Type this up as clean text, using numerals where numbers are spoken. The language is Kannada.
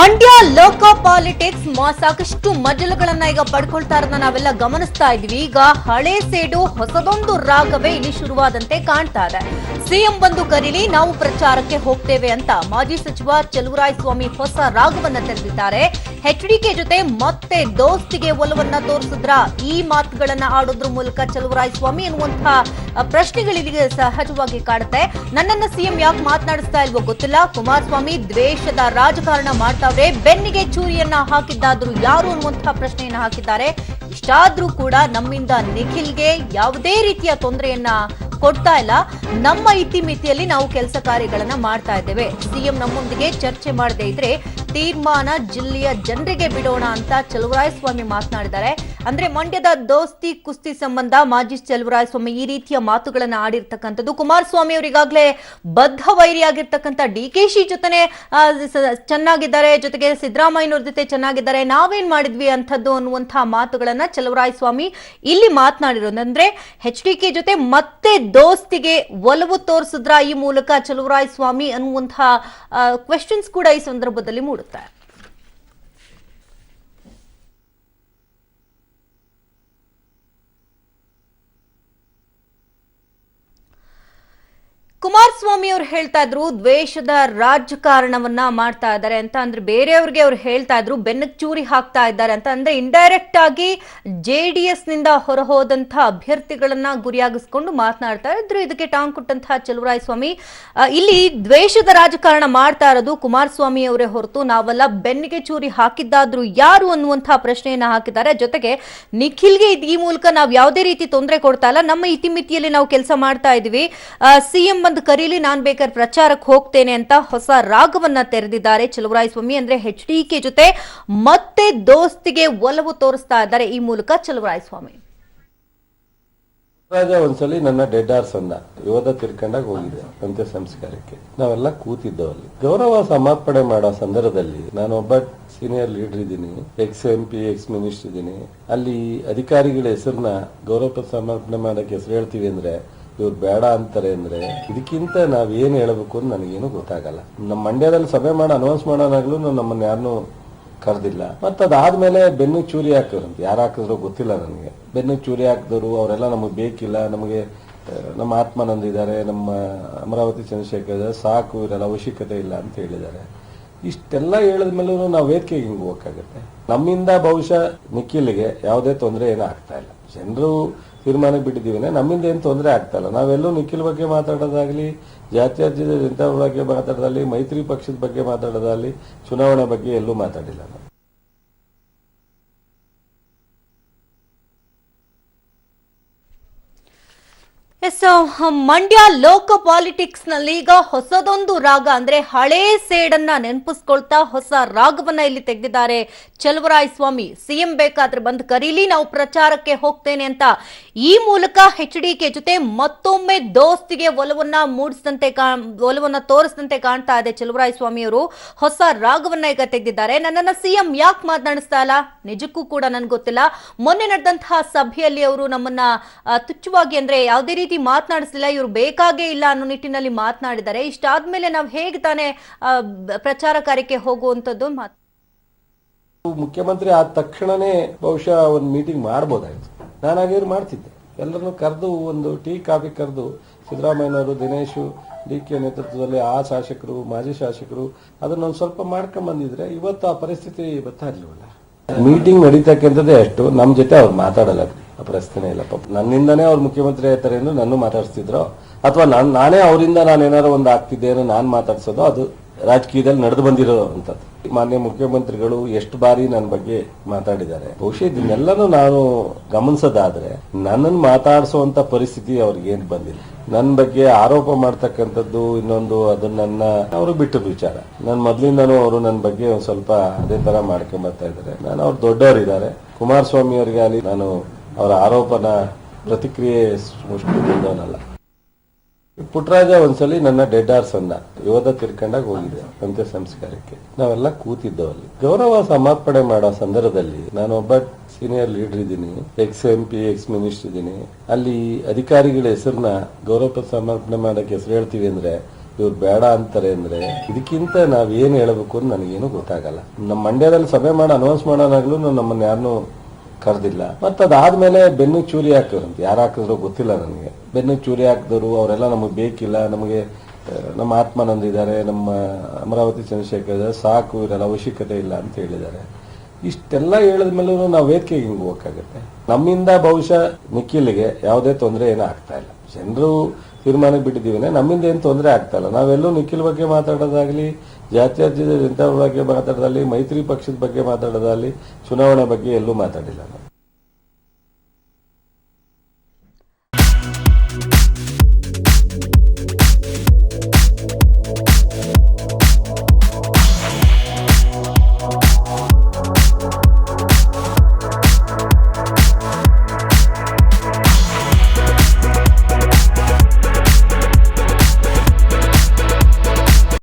ಮಂಡ್ಯ ಲೋಕ ಪಾಲಿಟಿಕ್ಸ್ ಸಾಕಷ್ಟು ಮಜಲುಗಳನ್ನ ಈಗ ಪಡ್ಕೊಳ್ತಾ ಇರೋದನ್ನ ನಾವೆಲ್ಲ ಗಮನಿಸ್ತಾ ಇದ್ವಿ. ಈಗ ಹಳೆ ಸೇಡು ಹೊಸದೊಂದು ರಾಗವೇ ಇಲ್ಲಿ ಶುರುವಾದಂತೆ ಕಾಣ್ತಾ ಇದೆ. ಸಿಎಂ ಬಂದು ಕರೀಲಿ, ನಾವು ಪ್ರಚಾರಕ್ಕೆ ಹೋಗ್ತೇವೆ ಅಂತ ಮಾಜಿ ಸಚಿವ ಚಲುವರಾಯಸ್ವಾಮಿ ಹೊಸ ರಾಗವನ್ನ ತೆರೆದಿದ್ದಾರೆ. ಎಚ್ಡಿಕೆ ಜೊತೆ ಮತ್ತೆ ದೋಸ್ತಿಗೆ ಒಲವನ್ನ ತೋರಿಸಿದ್ರ ಈ ಮಾತುಗಳನ್ನ ಆಡೋದ್ರ ಮೂಲಕ ಚಲುವರಾಯಸ್ವಾಮಿ ಎನ್ನುವಂತಹ ಪ್ರಶ್ನೆಗಳಿಗೆ ಸಹಜವಾಗಿ ಕಾಡುತ್ತೆ. ನನ್ನನ್ನ ಸಿಎಂ ಯಾಕೆ ಮಾತನಾಡಿಸ್ತಾ ಇಲ್ವೋ ಗೊತ್ತಿಲ್ಲ. ಕುಮಾರಸ್ವಾಮಿ ದ್ವೇಷದ ರಾಜಕಾರಣ ಮಾಡ್ತಾವ್ರೆ, ಬೆನ್ನಿಗೆ ಚೂರಿಯನ್ನ ಹಾಕಿದ್ದಾದ್ರೂ ಯಾರು ಅನ್ನುವಂತಹ ಪ್ರಶ್ನೆಯನ್ನ ಹಾಕಿದ್ದಾರೆ. ಇಷ್ಟಾದ್ರೂ ಕೂಡ ನಮ್ಮಿಂದ ನಿಖಿಲ್ಗೆ ಯಾವುದೇ ರೀತಿಯ ತೊಂದರೆಯನ್ನ ಕೊಡ್ತಾ ಇಲ್ಲ. ನಮ್ಮ ಇತಿಮಿತಿಯಲ್ಲಿ ನಾವು ಕೆಲಸ ಕಾರ್ಯಗಳನ್ನ ಮಾಡ್ತಾ ಇದ್ದೇವೆ. ಸಿಎಂ ನಮ್ಮೊಂದಿಗೆ ಚರ್ಚೆ ಮಾಡದೇ ಇದ್ರೆ ತೀರ್ಮಾನ ಜಿಲ್ಲೆಯ ಜನರಿಗೆ ಬಿಡೋಣ ಅಂತ ಚಲುವರಾಯಸ್ವಾಮಿ ಮಾತನಾಡಿದ್ದಾರೆ. ಅಂದ್ರೆ ಮಂಡ್ಯದ ದೋಸ್ತಿ ಕುಸ್ತಿ ಸಂಬಂಧ ಮಾಜಿ ಚಲುವರಾಯಸ್ವಾಮಿ ಈ ರೀತಿಯ ಮಾತುಗಳನ್ನ ಆಡಿರ್ತಕ್ಕಂಥದ್ದು. ಕುಮಾರಸ್ವಾಮಿ ಅವರಿಗಾಗಲೇ ಬದ್ಧ ವೈರಿಯಾಗಿರ್ತಕ್ಕಂಥ ಡಿಕೆಶಿ ಜೊತೆನೆ ಚೆನ್ನಾಗಿದ್ದಾರೆ, ಜೊತೆಗೆ ಸಿದ್ದರಾಮಯ್ಯನವ್ರ ಜೊತೆ ಚೆನ್ನಾಗಿದ್ದಾರೆ, ನಾವೇನ್ ಮಾಡಿದ್ವಿ ಅಂಥದ್ದು ಅನ್ನುವಂತಹ ಮಾತುಗಳನ್ನ ಚಲುವರಾಯಸ್ವಾಮಿ ಇಲ್ಲಿ ಮಾತನಾಡಿರೋದು. ಅಂದ್ರೆ ಎಚ್ಡಿಕೆ ಜೊತೆ ಮತ್ತೆ ದೋಸ್ತಿಗೆ ಒಲವು ತೋರಿಸಿದ್ರ ಈ ಮೂಲಕ ಚಲುವರಾಯಸ್ವಾಮಿ ಅನ್ನುವಂತಹ ಕ್ವೆಶ್ಚನ್ಸ್ ಕೂಡ ಈ ಸಂದರ್ಭದಲ್ಲಿ ಮೂಡುತ್ತೆ. ಕುಮಾರಸ್ವಾಮಿ ಅವರು ಹೇಳ್ತಾ ಇದ್ರು ದ್ವೇಷದ ರಾಜಕಾರಣವನ್ನ ಮಾಡ್ತಾ ಇದ್ದಾರೆ ಅಂತ. ಅಂದ್ರೆ ಬೇರೆಯವ್ರಿಗೆ ಅವ್ರು ಹೇಳ್ತಾ ಇದ್ರು ಬೆನ್ನಕ್ಕೆ ಚೂರಿ ಹಾಕ್ತಾ ಇದ್ದಾರೆ ಅಂತ. ಅಂದ್ರೆ ಇಂಡೈರೆಕ್ಟ್ ಆಗಿ ಜೆಡಿಎಸ್ ನಿಂದ ಹೊರಹೋದಂತಹ ಅಭ್ಯರ್ಥಿಗಳನ್ನ ಗುರಿಯಾಗಿಸ್ಕೊಂಡು ಮಾತನಾಡ್ತಾ ಇದ್ರು. ಇದಕ್ಕೆ ಟಾಂಗ್ ಕೊಟ್ಟಂತಹ ಚಲುವರಾಯಸ್ವಾಮಿ ಇಲ್ಲಿ ದ್ವೇಷದ ರಾಜಕಾರಣ ಮಾಡ್ತಾ ಇರೋದು ಕುಮಾರಸ್ವಾಮಿ ಅವರೇ ಹೊರತು ನಾವೆಲ್ಲ ಬೆನ್ನಿಗೆ ಚೂರಿ ಹಾಕಿದ್ದಾದ್ರೂ ಯಾರು ಅನ್ನುವಂತಹ ಪ್ರಶ್ನೆಯನ್ನ ಹಾಕಿದ್ದಾರೆ. ಜೊತೆಗೆ ನಿಖಿಲ್ಗೆ ಈ ಮೂಲಕ ನಾವು ಯಾವುದೇ ರೀತಿ ತೊಂದರೆ ಕೊಡ್ತಾ ಇಲ್ಲ, ನಮ್ಮ ಇತಿಮಿತಿಯಲ್ಲಿ ನಾವು ಕೆಲಸ ಮಾಡ್ತಾ ಇದೀವಿ. ಸಿಎಂ ಬಂದು ಕರೀಲಿ, ನಾನ್ ಬೇಕಾದ್ರೆ ಪ್ರಚಾರಕ್ಕೆ ಹೋಗ್ತೇನೆ ಅಂತ ಹೊಸ ರಾಗವನ್ನ ತೆರೆದಿದ್ದಾರೆ ಚಲುವರಾಯಸ್ವಾಮಿ. ಅಂದ್ರೆ ಎಚ್ಡಿಕೆ ಜೊತೆ ಮತ್ತೆ ದೋಸ್ತಿಗೆ ಒಲವು ತೋರಿಸ್ತಾ ಇದ್ದಾರೆ ಈ ಮೂಲಕ ಚಲುವರಾಯಸ್ವಾಮಿ. ರಾಜ ಒಂದ್ಸಲಿ ನನ್ನ ಡೆಡ್ ಆರ್ಸ್ ಅನ್ನ ಯೋಧ ತಿರ್ಕೊಂಡಾಗ ಹೋಗಿದೆ ಅಂತ್ಯ ಸಂಸ್ಕಾರಕ್ಕೆ. ನಾವೆಲ್ಲ ಕೂತಿದ್ದವಲ್ಲಿ ಗೌರವ ಸಮರ್ಪಣೆ ಮಾಡೋ ಸಂದರ್ಭದಲ್ಲಿ ನಾನು ಒಬ್ಬ ಸೀನಿಯರ್ ಲೀಡರ್ ಇದ್ದೀನಿ, ಎಕ್ಸ್ MP, ಎಕ್ಸ್ ಮಿನಿಸ್ಟರ್ ಇದ್ದೀನಿ. ಅಲ್ಲಿ ಅಧಿಕಾರಿಗಳ ಹೆಸರನ್ನ ಗೌರವ ಸಮರ್ಪಣೆ ಮಾಡಕ್ಕೆ ಹೆಸರು ಹೇಳ್ತೀವಿ ಅಂದ್ರೆ ಇವ್ರು ಬೇಡ ಅಂತಾರೆ. ಅಂದ್ರೆ ಇದಕ್ಕಿಂತ ನಾವೇನ್ ಹೇಳಬೇಕು ಅಂತ ನನಗೇನು ಗೊತ್ತಾಗಲ್ಲ. ನಮ್ಮ ಮಂಡ್ಯದಲ್ಲಿ ಸಭೆ ಮಾಡಿ ಅನೌನ್ಸ್ ಮಾಡೋನಾಗ್ಲೂ ನಮ್ಮನ್ನ ಯಾರನ್ನೂ ಕರೆದಿಲ್ಲ. ಮತ್ತೆ ಅದಾದ್ಮೇಲೆ ಬೆನ್ನಿಗೆ ಚೂರಿ ಹಾಕಿದ್ರು ಅಂತ ಯಾರು ಹಾಕಿದ್ರು ಗೊತ್ತಿಲ್ಲ ನನಗೆ. ಬೆನ್ನಿಗೆ ಚೂರಿ ಹಾಕಿದ್ರು ಅವರೆಲ್ಲ ನಮಗೆ ಬೇಕಿಲ್ಲ, ನಮಗೆ ನಮ್ಮ ಆತ್ಮಾನಂದ ಇದ್ದಾರೆ, ನಮ್ಮ ಅಮರಾವತಿ ಚಂದ್ರಶೇಖರ್ ಇದ್ದಾರೆ, ಸಾಕು, ಇವರೆಲ್ಲ ಅವಶ್ಯಕತೆ ಇಲ್ಲ ಅಂತ ಹೇಳಿದ್ದಾರೆ. ಇಷ್ಟೆಲ್ಲ ಹೇಳಿದ ಮೇಲೂ ನಾವು ವೇದಿಕೆಗೆ ಹಿಂಗೆ ಹೋಗಕ್ಕಾಗತ್ತೆ? ನಮ್ಮಿಂದ ಬಹುಶಃ ನಿಖಿಲ್ಗೆ ಯಾವುದೇ ತೊಂದರೆ ಏನೂ ಆಗ್ತಾ ಇಲ್ಲ. ಜನರು ತೀರ್ಮಾನಕ್ಕೆ ಬಿಟ್ಟಿದ್ದೀವಿ, ನಮ್ಮಿಂದ ಏನು ತೊಂದರೆ ಆಗ್ತಾ ಇಲ್ಲ. ನಾವೆಲ್ಲೂ ನಿಖಿಲ್ ಬಗ್ಗೆ ಮಾತಾಡೋದಾಗ್ಲಿ, ಜಾತ್ಯತೀತ ಜನತಾ ಬಗ್ಗೆ ಮಾತಾಡೋದಾಗ್ಲಿ, ಮೈತ್ರಿ ಪಕ್ಷದ ಬಗ್ಗೆ ಮಾತಾಡೋದಾಗ್ಲಿ, ಚುನಾವಣೆ ಬಗ್ಗೆ ಎಲ್ಲೂ ಮಾತಾಡಿಲ್ಲ. ಎಸ್, ಮಂಡ್ಯ ಲೋಕ ಪಾಲಿಟಿಕ್ಸ್ ನಲ್ಲಿ ಈಗ ಹೊಸದೊಂದು ರಾಗ, ಅಂದ್ರೆ ಹಳೇ ಸೇಡನ್ನ ನೆನಪಿಸ್ಕೊಳ್ತಾ ಹೊಸ ರಾಗವನ್ನ ಇಲ್ಲಿ ತೆಗೆದಿದ್ದಾರೆ ಚಲುವರಾಯಸ್ವಾಮಿ. ಸಿಎಂ ಬೇಕಾದ್ರೆ ಬಂದು ಕರೀಲಿ, ನಾವು ಪ್ರಚಾರಕ್ಕೆ ಹೋಗ್ತೇನೆ ಅಂತ ಈ ಮೂಲಕ ಎಚ್ಡಿಕೆ ಜೊತೆ ಮತ್ತೊಮ್ಮೆ ದೋಸ್ತಿಗೆ ಒಲವನ್ನ ತೋರಿಸಿದಂತೆ ಕಾಣ್ತಾ ಇದೆ ಚಲುವರಾಯಸ್ವಾಮಿ ಅವರು. ಹೊಸ ರಾಗವನ್ನ ಈಗ ತೆಗೆದಿದ್ದಾರೆ. ನನ್ನನ್ನ ಸಿಎಂ ಯಾಕೆ ಮಾತನಾಡಿಸ್ತಾ ಇಲ್ಲ, ನಿಜಕ್ಕೂ ಕೂಡ ನನ್ಗೆ ಗೊತ್ತಿಲ್ಲ. ಮೊನ್ನೆ ನಡೆದಂತಹ ಸಭೆಯಲ್ಲಿ ಅವರು ನಮ್ಮನ್ನ ತುಚ್ಛವಾಗಿ, ಅಂದ್ರೆ ಯಾವುದೇ ರೀತಿ ಮಾತನಾಡಿಸಲಿಲ್ಲ, ಇವರು ಬೇಕಾಗೇ ಇಲ್ಲ ಅನ್ನೋ ನಿಟ್ಟಿನಲ್ಲಿ ಮಾತನಾಡಿದ್ದಾರೆ. ಇಷ್ಟಾದ್ಮೇಲೆ ನಾವು ಹೇಗೆ ತಾನೇ ಪ್ರಚಾರ ಕಾರ್ಯಕ್ಕೆ ಹೋಗುವಂತದ್ದು? ಮುಖ್ಯಮಂತ್ರಿ ಆದ ತಕ್ಷಣನೇ ಬಹುಶಃ ಒಂದು ಮೀಟಿಂಗ್ ಮಾಡಬಹುದಾಯ್ತು. ನಾನಾಗಿರು ಮಾಡ್ತಿದ್ದೆ. ಎಲ್ಲರನ್ನು ಕರೆದು ಒಂದು ಟೀ ಕಾಫಿ ಕರೆದು ಸಿದ್ದರಾಮಯ್ಯನವರು, ದಿನೇಶು, DK ನೇತೃತ್ವದಲ್ಲಿ ಆ ಶಾಸಕರು, ಮಾಜಿ ಶಾಸಕರು ಅದನ್ನೊಂದು ಸ್ವಲ್ಪ ಮಾಡ್ಕೊಂಡ್ ಬಂದಿದ್ರೆ ಇವತ್ತು ಆ ಪರಿಸ್ಥಿತಿ ಬರ್ತಾ ಇರ್ಲಿಲ್ಲ. ಮೀಟಿಂಗ್ ನಡೀತಕ್ಕಂಥದ್ದೇ ಅಷ್ಟು, ನಮ್ ಜೊತೆ ಅವ್ರು ಮಾತಾಡಲ್ಲ, ಆ ಪ್ರಶ್ನೆ ಇಲ್ಲ. ನನ್ನಿಂದನೇ ಅವ್ರು ಮುಖ್ಯಮಂತ್ರಿ ಆಯ್ತಾರೆ ಎಂದು ನನ್ನ ಮಾತಾಡಿಸ್ತಿದ್ರು, ಅಥವಾ ನಾನೇ ಅವರಿಂದ ನಾನೇನಾರು ಒಂದು ಆಗ್ತಿದ್ದೇನೋ ನಾನ್ ಮಾತಾಡ್ಸೋದು, ಅದು ರಾಜಕೀಯದಲ್ಲಿ ನಡೆದು ಬಂದಿರೋ ಅಂತದ್ದು. ಮಾನ್ಯ ಮುಖ್ಯಮಂತ್ರಿಗಳು ಎಷ್ಟು ಬಾರಿ ನನ್ನ ಬಗ್ಗೆ ಮಾತಾಡಿದ್ದಾರೆ. ಬಹುಶಃ ಇದನ್ನೆಲ್ಲನೂ ನಾನು ಗಮನಿಸೋದಾದ್ರೆ ನನ್ನನ್ನು ಮಾತಾಡಿಸುವಂತ ಪರಿಸ್ಥಿತಿ ಅವ್ರಿಗೇನು ಬಂದಿಲ್ಲ. ನನ್ನ ಬಗ್ಗೆ ಆರೋಪ ಮಾಡ್ತಕ್ಕಂಥದ್ದು ಇನ್ನೊಂದು, ಅದನ್ನ ಅವರು ಬಿಟ್ಟು ವಿಚಾರ. ನನ್ ಮೊದ್ಲಿಂದನೂ ಅವರು ನನ್ನ ಬಗ್ಗೆ ಒಂದ್ ಸ್ವಲ್ಪ ಅದೇ ತರ ಮಾಡ್ಕೊಂಡ್ ಬರ್ತಾ ಇದ್ದಾರೆ. ನಾನು ಅವ್ರು ದೊಡ್ಡವರಿದ್ದಾರೆ. ಕುಮಾರಸ್ವಾಮಿ ಅವರಿಗೆ ಅಲ್ಲಿ ನಾನು ಅವರ ಆರೋಪನ ಪ್ರತಿಕ್ರಿಯೆ ಬಂದವನಲ್ಲ. ಪುಟ್ಟರಾಜ ಒಂದ್ಸಲಿ ನನ್ನ ಡೆಡ್ ಆರ್ಸ್ ಅನ್ನ ಯೋಧ ತಿರ್ಕೊಂಡಾಗ ಹೋಗಿದೆ ಅಂತ್ಯ ಸಂಸ್ಕಾರಕ್ಕೆ. ನಾವೆಲ್ಲ ಕೂತಿದ್ದವಲ್ಲಿ ಗೌರವ ಸಮರ್ಪಣೆ ಮಾಡೋ ಸಂದರ್ಭದಲ್ಲಿ ನಾನು ಒಬ್ಬ ಸೀನಿಯರ್ ಲೀಡರ್ ಇದ್ದೀನಿ, ಎಕ್ಸ್ MP, ಎಕ್ಸ್ ಮಿನಿಸ್ಟರ್ ಇದ್ದೀನಿ. ಅಲ್ಲಿ ಅಧಿಕಾರಿಗಳ ಹೆಸರನ್ನ ಗೌರವ ಸಮರ್ಪಣೆ ಮಾಡಕ್ಕೆ ಹೆಸರು ಹೇಳ್ತೀವಿ ಅಂದ್ರೆ ಇವ್ರು ಬೇಡ ಅಂತಾರೆ ಅಂದ್ರೆ ಇದಕ್ಕಿಂತ ನಾವೇನು ಹೇಳಬೇಕು ಅಂತ ನನಗೇನು ಗೊತ್ತಾಗಲ್ಲ. ನಮ್ಮ ಮಂಡ್ಯದಲ್ಲಿ ಸಭೆ ಮಾಡಿ ಅನೌನ್ಸ್ ಮಾಡೋನಾಗ್ಲೂ ನಮ್ಮನ್ನ ಯಾರನ್ನೂ ಕರೆದಿಲ್ಲ. ಮತ್ತೆ ಅದಾದ್ಮೇಲೆ ಬೆನ್ನು ಚೂರಿ ಹಾಕಿದ್ರು, ಯಾರು ಹಾಕಿದ್ರು ಗೊತ್ತಿಲ್ಲ ನನಗೆ. ಬೆನ್ನು ಚೂರಿ ಹಾಕಿದವರು ಅವರೆಲ್ಲ ನಮಗೆ ಬೇಕಿಲ್ಲ, ನಮಗೆ ನಮ್ಮ ಆತ್ಮಾನಂದ ಇದ್ದಾರೆ, ನಮ್ಮ ಅಮರಾವತಿ ಚಂದ್ರಶೇಖರ್ ಇದ್ದಾರೆ, ಸಾಕು ಇವರೆಲ್ಲ ಅವಶ್ಯಕತೆ ಇಲ್ಲ ಅಂತ ಹೇಳಿದ್ದಾರೆ. ಇಷ್ಟೆಲ್ಲ ಹೇಳಿದ ಮೇಲೂ ನಾವು ವೇದಿಕೆಗೆ ಹಿಂಗೆ ಹೋಗಕ್ಕಾಗತ್ತೆ? ನಮ್ಮಿಂದ ಬಹುಶಃ ನಿಖಿಲ್ಗೆ ಯಾವುದೇ ತೊಂದರೆ ಏನೂ ಆಗ್ತಾ ಇಲ್ಲ. ಜನರು ತೀರ್ಮಾನಕ್ಕೆ ಬಿಟ್ಟಿದ್ದೀವಿ, ನಮ್ಮಿಂದ ಏನು ತೊಂದರೆ ಆಗ್ತಾ ಇಲ್ಲ. ನಾವೆಲ್ಲೂ ನಿಖಿಲ್ ಬಗ್ಗೆ ಮಾತಾಡೋದಾಗ್ಲಿ, ಜಾತ್ಯತೀತ ಜನತಾ ಬಗ್ಗೆ ಮಾತಾಡೋದಾಗ್ಲಿ, ಮೈತ್ರಿ ಪಕ್ಷದ ಬಗ್ಗೆ ಮಾತಾಡೋದಾಗ್ಲಿ, ಚುನಾವಣೆ ಬಗ್ಗೆ ಎಲ್ಲೂ ಮಾತಾಡಿಲ್ಲ ನಾವು.